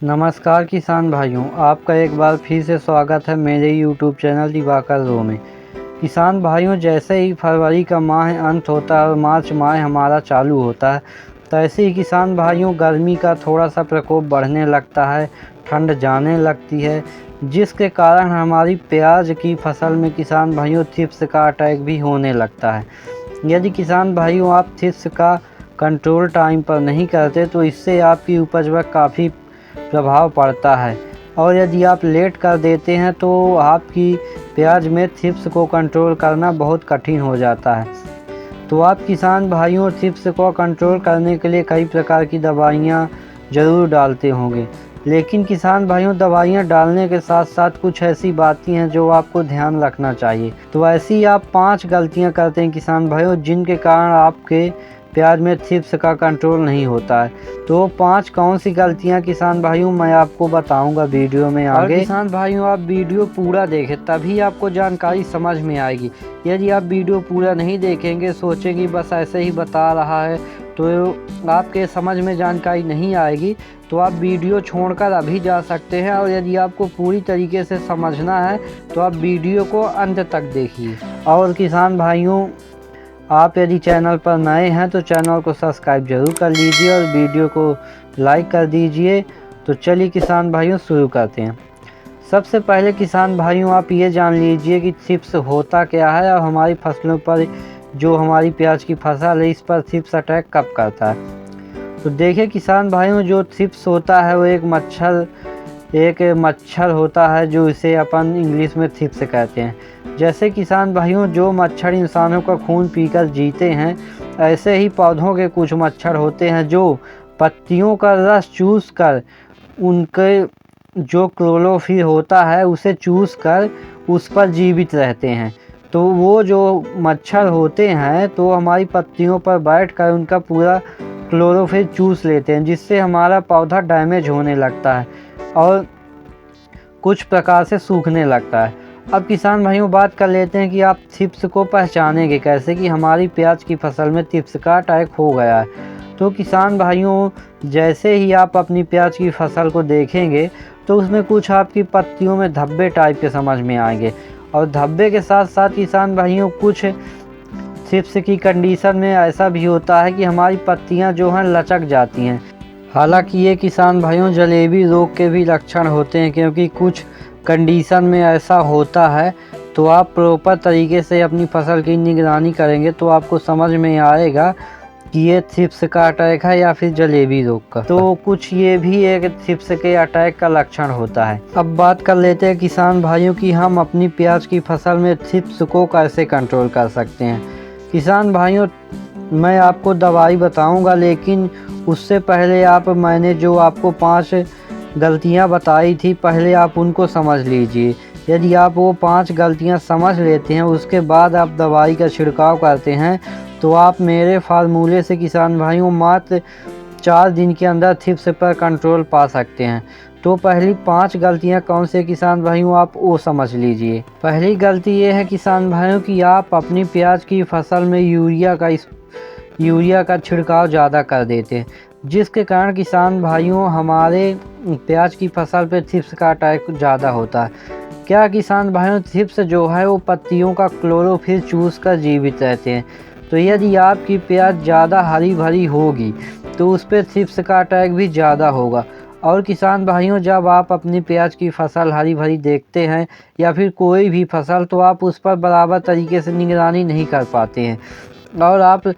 नमस्कार किसान भाइयों, आपका एक बार फिर से स्वागत है मेरे यूट्यूब चैनल दिवाकर रो में। किसान भाइयों, जैसे ही फरवरी का माह अंत होता है और मार्च माह हमारा चालू होता है, तो ऐसे ही किसान भाइयों गर्मी का थोड़ा सा प्रकोप बढ़ने लगता है, ठंड जाने लगती है, जिसके कारण हमारी प्याज की फसल में किसान भाइयों थ्रिप्स का अटैक भी होने लगता है। यदि किसान भाइयों आप थ्रिप्स का कंट्रोल टाइम पर नहीं करते तो इससे आपकी उपज पर काफ़ी प्रभाव पड़ता है, और यदि आप लेट कर देते हैं तो आपकी प्याज में थ्रिप्स को कंट्रोल करना बहुत कठिन हो जाता है। तो आप किसान भाइयों थ्रिप्स को कंट्रोल करने के लिए कई प्रकार की दवाइयाँ ज़रूर डालते होंगे, लेकिन किसान भाइयों दवाइयाँ डालने के साथ साथ कुछ ऐसी बातें हैं जो आपको ध्यान रखना चाहिए। तो ऐसी आप 5 गलतियाँ करते हैं किसान भाइयों, जिनके कारण आपके प्याज में थ्रिप्स का कंट्रोल नहीं होता है। तो 5 कौन सी गलतियां किसान भाइयों मैं आपको बताऊंगा वीडियो में आगे। और किसान भाइयों आप वीडियो पूरा देखें तभी आपको जानकारी समझ में आएगी। यदि आप वीडियो पूरा नहीं देखेंगे, सोचेंगे बस ऐसे ही बता रहा है, तो आपके समझ में जानकारी नहीं आएगी। तो आप वीडियो छोड़कर अभी जा सकते हैं, और यदि आपको पूरी तरीके से समझना है तो आप वीडियो को अंत तक देखिए। और किसान भाइयों आप यदि चैनल पर नए हैं तो चैनल को सब्सक्राइब जरूर कर लीजिए और वीडियो को लाइक कर दीजिए। तो चलिए किसान भाइयों शुरू करते हैं। सबसे पहले किसान भाइयों आप ये जान लीजिए कि थ्रिप्स होता क्या है और हमारी फसलों पर, जो हमारी प्याज की फसल है, इस पर थ्रिप्स अटैक कब करता है। तो देखिए किसान भाइयों, जो थ्रिप्स होता है वो एक मच्छर होता है, जो इसे अपन इंग्लिश में थ्रिप्स कहते हैं। जैसे किसान भाइयों जो मच्छर इंसानों का खून पीकर जीते हैं, ऐसे ही पौधों के कुछ मच्छर होते हैं जो पत्तियों का रस चूस कर, उनके जो क्लोरोफिल होता है उसे चूस कर उस पर जीवित रहते हैं। तो वो जो मच्छर होते हैं तो हमारी पत्तियों पर बैठकर उनका पूरा क्लोरोफिल चूस लेते हैं, जिससे हमारा पौधा डैमेज होने लगता है और कुछ प्रकार से सूखने लगता है। अब किसान भाइयों बात कर लेते हैं कि आप थ्रिप्स को पहचानेंगे कैसे कि हमारी प्याज की फसल में थ्रिप्स का अटैक हो गया है। तो किसान भाइयों जैसे ही आप अपनी प्याज की फसल को देखेंगे तो उसमें कुछ आपकी पत्तियों में धब्बे टाइप के समझ में आएंगे, और धब्बे के साथ साथ किसान भाइयों कुछ थ्रिप्स की कंडीशन में ऐसा भी होता है कि हमारी पत्तियां जो हैं लचक जाती हैं। हालांकि ये किसान भाइयों जलेबी रोग के भी लक्षण होते हैं, क्योंकि कुछ कंडीशन में ऐसा होता है। तो आप प्रॉपर तरीके से अपनी फसल की निगरानी करेंगे तो आपको समझ में आएगा कि ये थ्रिप्स का अटैक है या फिर जलेबी रोग का। तो कुछ ये भी एक थ्रिप्स के अटैक का लक्षण होता है। अब बात कर लेते हैं किसान भाइयों कि हम अपनी प्याज की फसल में थ्रिप्स को कैसे कंट्रोल कर सकते हैं। किसान भाइयों मैं आपको दवाई बताऊंगा, लेकिन उससे पहले मैंने जो आपको 5 गलतियां बताई थी, पहले आप उनको समझ लीजिए। यदि आप वो 5 गलतियां समझ लेते हैं, उसके बाद आप दवाई का छिड़काव करते हैं, तो आप मेरे फार्मूले से किसान भाइयों मात्र 4 दिन के अंदर थ्रिप्स पर कंट्रोल पा सकते हैं। तो पहली 5 गलतियां कौन से किसान भाइयों आप वो समझ लीजिए। पहली गलती ये है किसान भाइयों कि आप अपनी प्याज की फसल में यूरिया का छिड़काव ज़्यादा कर देते हैं, जिसके कारण किसान भाइयों हमारे प्याज की फसल पे थ्रिप्स का अटैक ज़्यादा होता है। क्या किसान भाइयों थ्रिप्स जो है वो पत्तियों का क्लोरोफिल चूस कर जीवित रहते हैं। तो यदि आपकी प्याज ज़्यादा हरी भरी होगी तो उस पर थ्रिप्स का अटैक भी ज़्यादा होगा। और किसान भाइयों जब आप अपनी प्याज की फसल हरी भरी देखते हैं या फिर कोई भी फसल, तो आप उस पर बराबर तरीके से निगरानी नहीं कर पाते हैं, और आप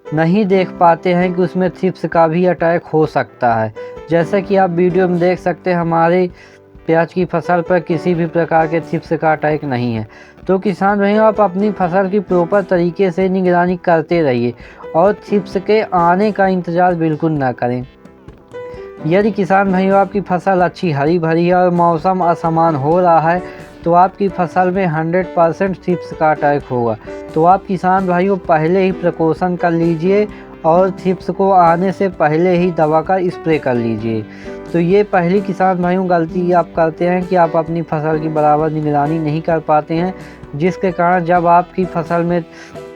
नहीं देख पाते हैं कि उसमें थ्रिप्स का भी अटैक हो सकता है। जैसा कि आप वीडियो में देख सकते हैं हमारे प्याज की फसल पर किसी भी प्रकार के थ्रिप्स का अटैक नहीं है। तो किसान भाइयों आप अपनी फसल की प्रॉपर तरीके से निगरानी करते रहिए और थ्रिप्स के आने का इंतज़ार बिल्कुल ना करें। यदि किसान भाइयों आपकी फसल अच्छी हरी भरी है और मौसम असमान हो रहा है, तो आपकी फसल में 100% थ्रिप्स का अटैक होगा। तो आप किसान भाइयों पहले ही प्रिकॉशन कर लीजिए और थ्रिप्स को आने से पहले ही दवा का स्प्रे कर लीजिए। तो ये पहली किसान भाइयों गलती आप करते हैं कि आप अपनी फसल की बराबर निगरानी नहीं कर पाते हैं, जिसके कारण जब आपकी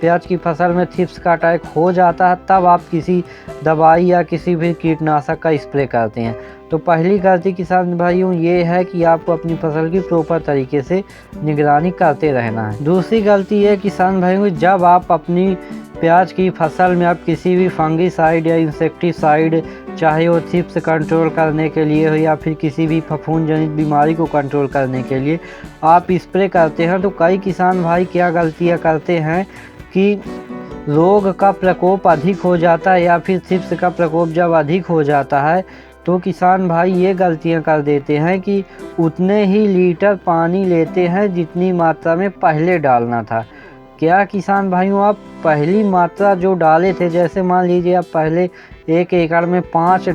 प्याज की फसल में थ्रिप्स का अटैक हो जाता है तब आप किसी दवाई या किसी भी कीटनाशक का स्प्रे करते हैं। तो पहली गलती किसान भाइयों ये है कि आपको अपनी फसल की प्रॉपर तरीके से निगरानी करते रहना है। दूसरी गलती है किसान भाइयों, जब आप अपनी प्याज की फसल में आप किसी भी फंगीसाइड या इंसेक्टिसाइड, चाहे वो थ्रिप्स कंट्रोल करने के लिए हो या फिर किसी भी फफूंद जनित बीमारी को कंट्रोल करने के लिए आप स्प्रे करते हैं, तो कई किसान भाई क्या गलतियां करते हैं कि रोग का प्रकोप अधिक हो जाता है या फिर थ्रिप्स का प्रकोप जब अधिक हो जाता है तो किसान भाई ये गलतियां कर देते हैं कि उतने ही लीटर पानी लेते हैं जितनी मात्रा में पहले डालना था। क्या किसान भाइयों आप पहली मात्रा जो डाले थे, जैसे मान लीजिए आप पहले 1 एकड़ में 5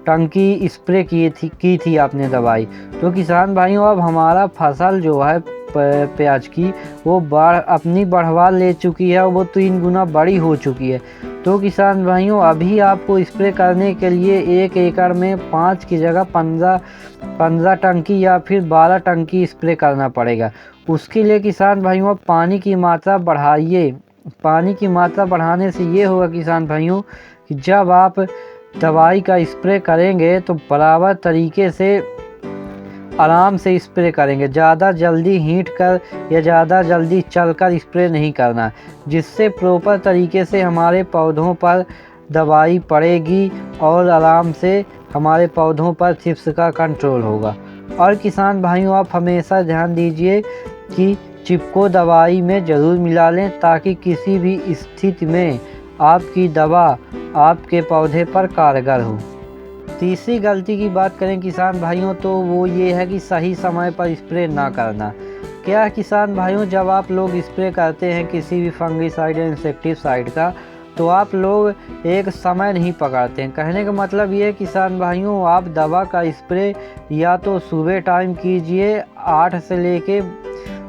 टंकी स्प्रे की थी आपने दवाई, तो किसान भाइयों अब हमारा फसल जो है प्याज की वो अपनी बढ़वा ले चुकी है, वो 3 गुना बड़ी हो चुकी है। तो किसान भाइयों अभी आपको स्प्रे करने के लिए 1 एकड़ में 5 की जगह 15 टंकी या फिर 12 टंकी स्प्रे करना पड़ेगा। उसके लिए किसान भाइयों आप पानी की मात्रा बढ़ाइए। पानी की मात्रा बढ़ाने से ये होगा किसान भाइयों कि जब आप दवाई का स्प्रे करेंगे तो बराबर तरीके से आराम से स्प्रे करेंगे, ज़्यादा जल्दी हीट कर या ज़्यादा जल्दी चलकर स्प्रे नहीं करना, जिससे प्रॉपर तरीके से हमारे पौधों पर दवाई पड़ेगी और आराम से हमारे पौधों पर थ्रिप्स का कंट्रोल होगा। और किसान भाइयों आप हमेशा ध्यान दीजिए कि चिपको दवाई में ज़रूर मिला लें ताकि किसी भी स्थिति में आपकी दवा आपके पौधे पर कारगर हो। तीसरी गलती की बात करें किसान भाइयों तो वो ये है कि सही समय पर स्प्रे ना करना। क्या किसान भाइयों जब आप लोग स्प्रे करते हैं किसी भी फंगीसाइड या इंसेक्टिसाइड का, तो आप लोग एक समय नहीं पकड़ते हैं। कहने का मतलब ये किसान भाइयों आप दवा का स्प्रे या तो सुबह टाइम कीजिए 8 से लेके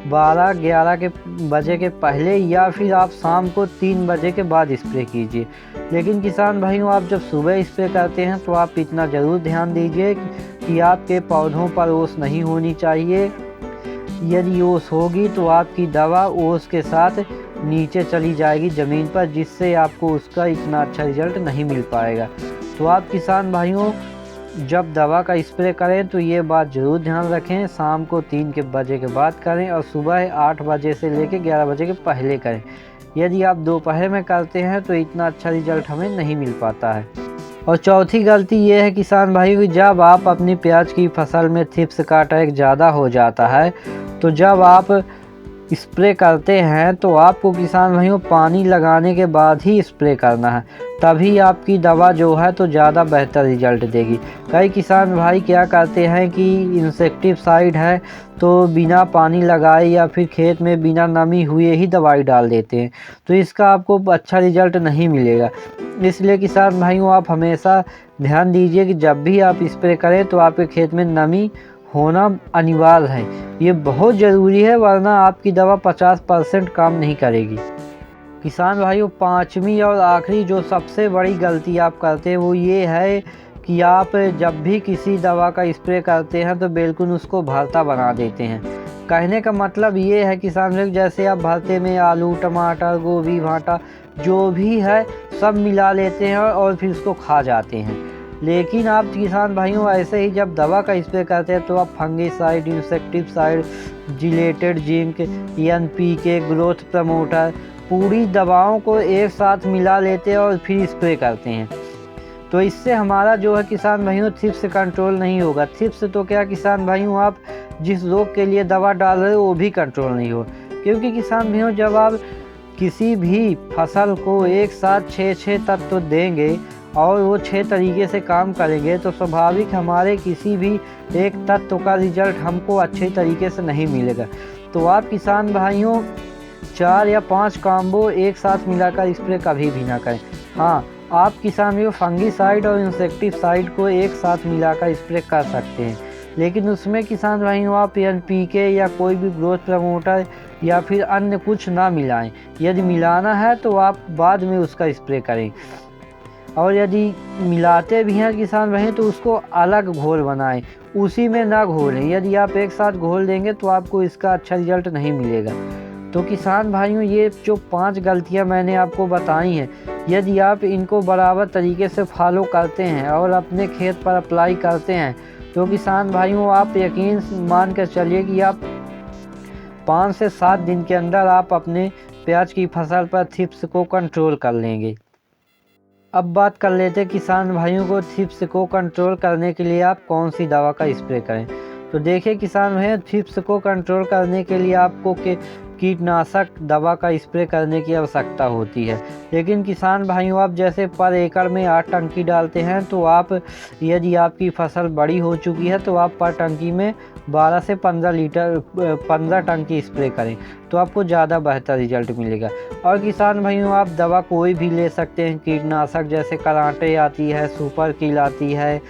12-11 बजे के पहले, या फिर आप शाम को 3 बजे के बाद स्प्रे कीजिए। लेकिन किसान भाइयों आप जब सुबह स्प्रे करते हैं तो आप इतना ज़रूर ध्यान दीजिए कि आपके पौधों पर ओस नहीं होनी चाहिए। यदि ओस होगी तो आपकी दवा ओस के साथ नीचे चली जाएगी ज़मीन पर, जिससे आपको उसका इतना अच्छा रिजल्ट नहीं मिल पाएगा। तो आप किसान भाइयों जब दवा का स्प्रे करें तो ये बात ज़रूर ध्यान रखें, शाम को 3 बजे के बाद करें और सुबह 8 बजे से लेकर 11 बजे के पहले करें। यदि आप दोपहर में करते हैं तो इतना अच्छा रिजल्ट हमें नहीं मिल पाता है। और चौथी गलती ये है किसान भाई कि जब आप अपनी प्याज की फसल में थ्रिप्स का अटैक ज़्यादा हो जाता है तो जब आप स्प्रे करते हैं तो आपको किसान भाइयों पानी लगाने के बाद ही स्प्रे करना है, तभी आपकी दवा जो है तो ज़्यादा बेहतर रिजल्ट देगी। कई किसान भाई क्या करते हैं कि इंसेक्टिसाइड है तो बिना पानी लगाए या फिर खेत में बिना नमी हुए ही दवाई डाल देते हैं, तो इसका आपको अच्छा रिजल्ट नहीं मिलेगा। इसलिए किसान भाइयों आप हमेशा ध्यान दीजिए कि जब भी आप स्प्रे करें तो आपके खेत में नमी होना अनिवार्य है, ये बहुत ज़रूरी है, वरना आपकी दवा 50% काम नहीं करेगी। किसान भाइयों 5वीं और आखिरी जो सबसे बड़ी गलती आप करते हैं वो ये है कि आप जब भी किसी दवा का स्प्रे करते हैं तो बिल्कुल उसको भरता बना देते हैं। कहने का मतलब ये है किसान भाइयों जैसे आप भरते में आलू, टमाटर, गोभी, भांटा जो भी है सब मिला लेते हैं और फिर उसको खा जाते हैं। लेकिन आप किसान भाइयों ऐसे ही जब दवा का स्प्रे करते हैं तो आप fungicide, insecticide, chelated zinc, NPK, growth promoter पूरी दवाओं को एक साथ मिला लेते हैं और फिर स्प्रे करते हैं। तो इससे हमारा जो है किसान भाइयों थ्रिप्स कंट्रोल नहीं होगा। थ्रिप्स तो क्या किसान भाइयों आप जिस रोग के लिए दवा डाल रहे हो वो भी कंट्रोल नहीं हो, क्योंकि किसान भाइयों जब आप किसी भी फसल को एक साथ 6 तत्व देंगे और वो 6 तरीके से काम करेंगे तो स्वाभाविक हमारे किसी भी एक तत्व का रिजल्ट हमको अच्छे तरीके से नहीं मिलेगा। तो आप किसान भाइयों 4 या 5 कॉम्बो एक साथ मिलाकर स्प्रे कभी भी ना करें। हाँ, आप किसान भाइयों फंगीसाइड और इंसेक्टिसाइड को एक साथ मिलाकर स्प्रे कर सकते हैं, लेकिन उसमें किसान भाइयों आप NPK या कोई भी ग्रोथ प्रमोटर या फिर अन्य कुछ ना मिलाएं। यदि मिलाना है तो आप बाद में उसका स्प्रे करें, और यदि मिलाते भी हैं किसान भाई तो उसको अलग घोल बनाएं, उसी में ना घोलें। यदि आप एक साथ घोल देंगे तो आपको इसका अच्छा रिजल्ट नहीं मिलेगा। तो किसान भाइयों, ये जो 5 गलतियां मैंने आपको बताई हैं, यदि आप इनको बराबर तरीके से फॉलो करते हैं और अपने खेत पर अप्लाई करते हैं, तो किसान भाइयों आप यकीन मान कर चलिए कि आप 5 से 7 दिन के अंदर आप अपने प्याज की फसल पर थ्रिप्स को कंट्रोल कर लेंगे। अब बात कर लेते हैं किसान भाइयों को थ्रिप्स को कंट्रोल करने के लिए आप कौन सी दवा का स्प्रे करें। तो देखिए किसान भाइयों, थ्रिप्स को कंट्रोल करने के लिए आपको कीटनाशक दवा का स्प्रे करने की आवश्यकता होती है। लेकिन किसान भाइयों, आप जैसे पर एकड़ में 8 टंकी डालते हैं, तो आप यदि आपकी फसल बड़ी हो चुकी है तो आप पर टंकी में 12 से 15 टंकी स्प्रे करें, तो आपको ज़्यादा बेहतर रिजल्ट मिलेगा। और किसान भाइयों, आप दवा कोई भी ले सकते हैं कीटनाशक, जैसे कराटे आती है, सुपर किल आती है,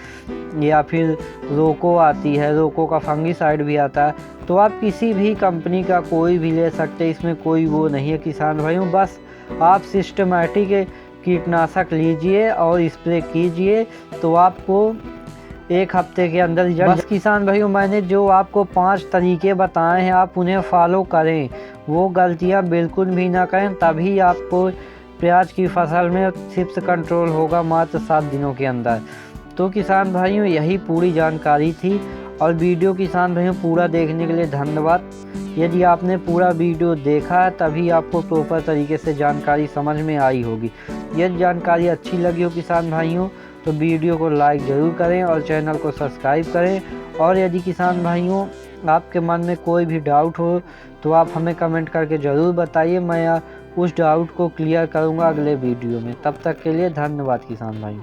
या फिर रोको आती है, रोको का फंगिसाइड भी आता है। तो आप किसी भी कंपनी का कोई भी ले सकते हैं, इसमें कोई वो नहीं है किसान भाइयों। बस आप सिस्टमैटिक कीटनाशक लीजिए और स्प्रे कीजिए, तो आपको 1 हफ्ते के अंदर रिजल्ट। बस किसान भाइयों, मैंने जो आपको 5 तरीके बताए हैं, आप उन्हें फॉलो करें, वो गलतियां बिल्कुल भी ना करें, तभी आपको प्याज की फसल में थ्रिप्स कंट्रोल होगा मात्र 7 दिनों के अंदर। तो किसान भाइयों, यही पूरी जानकारी थी। और वीडियो किसान भाइयों पूरा देखने के लिए धन्यवाद। यदि आपने पूरा वीडियो देखा है, तभी आपको प्रॉपर तरीके से जानकारी समझ में आई होगी। यदि जानकारी अच्छी लगी हो किसान भाइयों, तो वीडियो को लाइक ज़रूर करें और चैनल को सब्सक्राइब करें। और यदि किसान भाइयों आपके मन में कोई भी डाउट हो, तो आप हमें कमेंट करके ज़रूर बताइए, मैं उस डाउट को क्लियर करूँगा अगले वीडियो में। तब तक के लिए धन्यवाद किसान भाइयों।